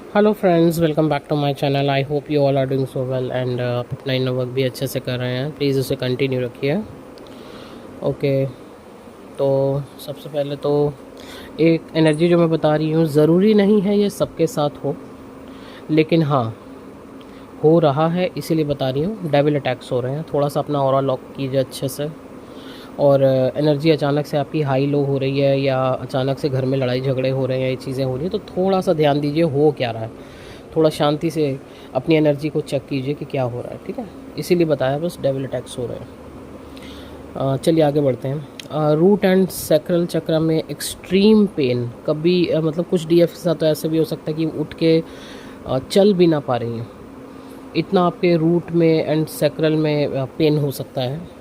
Hello friends, welcome back to my channel. I hope you all are doing so well and अपना इन work भी अच्छे से कर रहे हैं। प्लीज़ उसे कंटिन्यू रखिए। ओके, तो सबसे पहले तो एक एनर्जी जो मैं बता रही हूँ, ज़रूरी नहीं है ये सबके साथ हो, लेकिन हाँ हो रहा है, इसीलिए बता रही हूँ। डेविल अटैक्स हो रहे हैं। थोड़ा सा अपना ऑरा लॉक कीजिए अच्छे से। और एनर्जी अचानक से आपकी हाई लो हो रही है या अचानक से घर में लड़ाई झगड़े हो रहे हैं, ये चीज़ें हो रही हैं, तो थोड़ा सा ध्यान दीजिए हो क्या रहा है। थोड़ा शांति से अपनी एनर्जी को चेक कीजिए कि क्या हो रहा है। ठीक है, इसीलिए बताया, बस डेविल अटैक्स हो रहे हैं। चलिए आगे बढ़ते हैं। रूट एंड सैक्रल चक्र में एक्सट्रीम पेन कभी मतलब कुछ डीएफ के साथ तो ऐसे भी हो सकता है कि उठ के चल भी ना पा रही हैं। इतना आपके रूट में एंड सैक्रल में पेन हो सकता है।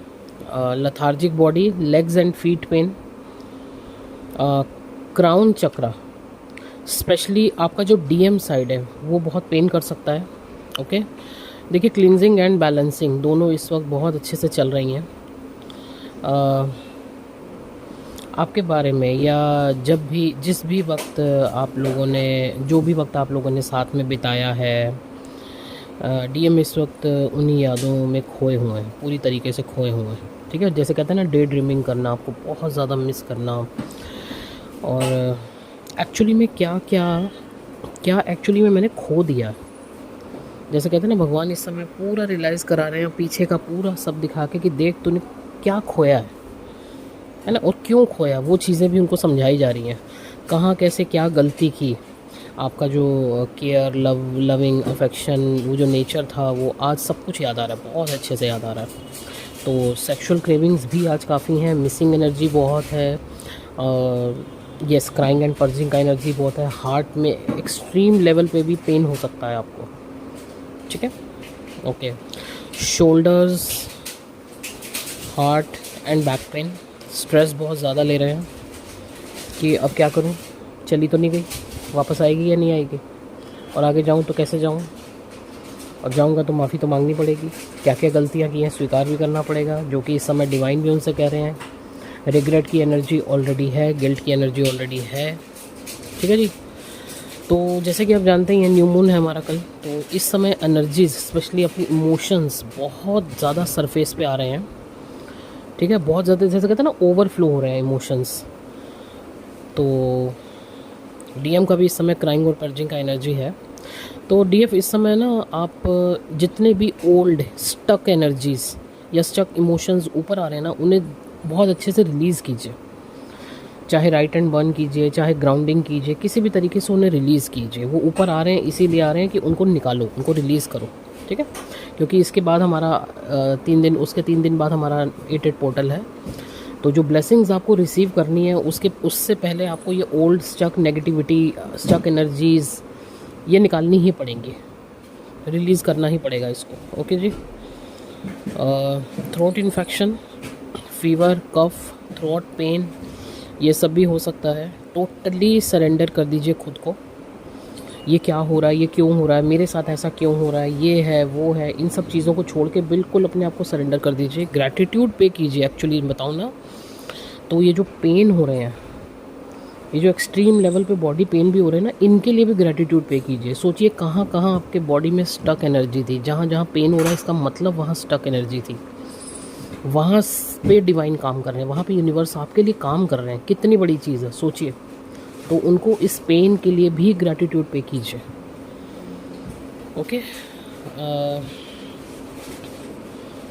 Lethargic body, legs and feet pain, crown chakra, specially आपका जो डीएम साइड है वो बहुत पेन कर सकता है। ओके, देखिए क्लिनजिंग एंड बैलेंसिंग दोनों इस वक्त बहुत अच्छे से चल रही हैं। आपके बारे में या जब भी जिस भी वक्त आप लोगों ने जो भी वक्त आप लोगों ने साथ में बिताया है, डीएम इस वक्त उन्हीं यादों में खोए हुए हैं, पूरी तरीके से खोए हुए हैं। ठीक है, जैसे कहते हैं ना, डे ड्रीमिंग करना, आपको बहुत ज़्यादा मिस करना। और एक्चुअली में क्या क्या क्या एक्चुअली में मैंने खो दिया। जैसे कहते हैं ना, भगवान इस समय पूरा रियलाइज़ करा रहे हैं पीछे का पूरा सब दिखा के कि देख तूने क्या खोया है ना, और क्यों खोया, वो चीज़ें भी उनको समझाई जा रही हैं। कहाँ कैसे क्या गलती की। आपका जो केयर, लविंग अफेक्शन, वो जो नेचर था, वो आज सब कुछ याद आ रहा है, बहुत अच्छे से याद आ रहा है। तो सेक्सुअल क्रेविंग्स भी आज काफ़ी हैं, मिसिंग एनर्जी बहुत है, यस क्राइंग एंड पर्जिंग का एनर्जी बहुत है। हार्ट में एक्सट्रीम लेवल पे भी पेन हो सकता है आपको। ठीक है, okay. Shoulders, heart and back pain, stress बहुत ज़्यादा ले रहे हैं कि अब क्या करूं, चली तो नहीं गई, वापस आएगी या नहीं आएगी, और आगे जाऊं तो कैसे जाऊं, और जाऊंगा तो माफ़ी तो मांगनी पड़ेगी, क्या क्या गलतियां की हैं स्वीकार भी करना पड़ेगा, जो कि इस समय डिवाइन भी उनसे कह रहे हैं। रिग्रेट की एनर्जी ऑलरेडी है, गिल्ट की एनर्जी ऑलरेडी है। ठीक है जी। तो जैसे कि आप जानते ही हैं, न्यू मून है हमारा कल, तो इस समय एनर्जीज स्पेशली अपनी इमोशंस बहुत ज़्यादा सरफेस पे आ रहे हैं। ठीक है, बहुत ज़्यादा, जैसे कहते हैं ना, ओवरफ्लो हो रहे हैं इमोशंस। तो डीएम का भी इस समय क्राइंग और पर्जिंग का एनर्जी है। तो डीएफ इस समय ना, आप जितने भी ओल्ड स्टक एनर्जीज़ या स्टक इमोशंस ऊपर आ रहे हैं ना, उन्हें बहुत अच्छे से रिलीज़ कीजिए। चाहे राइट एंड बर्न कीजिए, चाहे ग्राउंडिंग कीजिए, किसी भी तरीके से उन्हें रिलीज़ कीजिए। वो ऊपर आ रहे हैं इसीलिए आ रहे हैं कि उनको निकालो, उनको रिलीज़ करो। ठीक है, क्योंकि इसके बाद हमारा 3 दिन, उसके 3 दिन बाद हमारा 8 पोर्टल है। तो जो ब्लेसिंग्स आपको रिसीव करनी है, उससे पहले आपको ये old stuck negativity, stuck energies, ये निकालनी ही पड़ेंगी, रिलीज़ करना ही पड़ेगा इसको। ओके जी। Throat infection, fever, cough, throat pain, ये सब भी हो सकता है। टोटली सरेंडर कर दीजिए खुद को। ये क्या हो रहा है, ये क्यों हो रहा है, मेरे साथ ऐसा क्यों हो रहा है, ये है वो है, इन सब चीज़ों को छोड़ के बिल्कुल अपने आप को सरेंडर कर दीजिए। ग्रैटिट्यूड पे कीजिए। एक्चुअली बताऊँ ना, तो ये जो पेन हो रहे हैं, ये जो एक्सट्रीम लेवल पे बॉडी पेन भी हो रहे हैं ना, इनके लिए भी ग्रैटिट्यूड पे कीजिए। सोचिए कहाँ कहाँ आपके बॉडी में स्टक एनर्जी थी, जहाँ जहाँ पेन हो रहा है इसका मतलब वहाँ स्टक एनर्जी थी। वहाँ पे डिवाइन काम कर रहे हैं, वहाँ पे यूनिवर्स आपके लिए काम कर रहे हैं। कितनी बड़ी चीज़ है, सोचिए। तो उनको इस पेन के लिए भी ग्रैटिट्यूड पे कीजिए। ओके,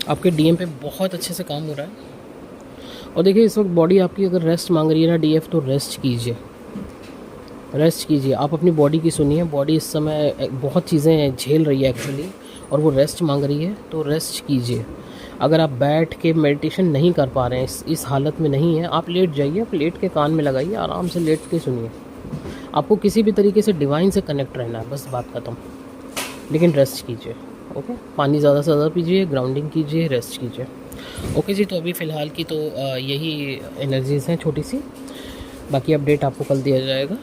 आपके डीएम पे बहुत अच्छे से काम हो रहा है। और देखिए, इस वक्त बॉडी आपकी अगर रेस्ट मांग रही है ना डीएफ, तो रेस्ट कीजिए, रेस्ट कीजिए। आप अपनी बॉडी की सुनिए। बॉडी इस समय बहुत चीज़ें झेल रही है एक्चुअली, और वो रेस्ट मांग रही है, तो रेस्ट कीजिए। अगर आप बैठ के मेडिटेशन नहीं कर पा रहे हैं, इस हालत में नहीं है, आप लेट जाइए, आप लेट के कान में लगाइए, आराम से लेट के सुनिए। आपको किसी भी तरीके से डिवाइन से कनेक्ट रहना है, बस बात ख़त्म। लेकिन रेस्ट कीजिए। ओके, पानी ज़्यादा से ज़्यादा पीजिए, ग्राउंडिंग कीजिए, रेस्ट कीजिए। ओके जी। तो अभी फ़िलहाल की तो यही एनर्जीज़ हैं छोटी सी। बाकी अपडेट आपको कल दिया जाएगा।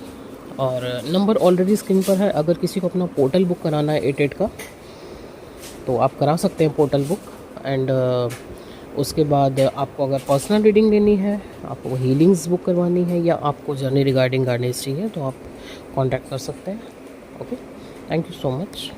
और नंबर ऑलरेडी स्क्रीन पर है। अगर किसी को अपना पोर्टल बुक कराना है 8 का, तो आप करा सकते हैं पोर्टल बुक। एंड उसके बाद आपको अगर पर्सनल रीडिंग लेनी है, आपको हीलिंग्स बुक करवानी है, या आपको जर्नी रिगार्डिंग गाइडेंस चाहिए, तो आप कांटेक्ट कर सकते हैं। Okay, thank you so much.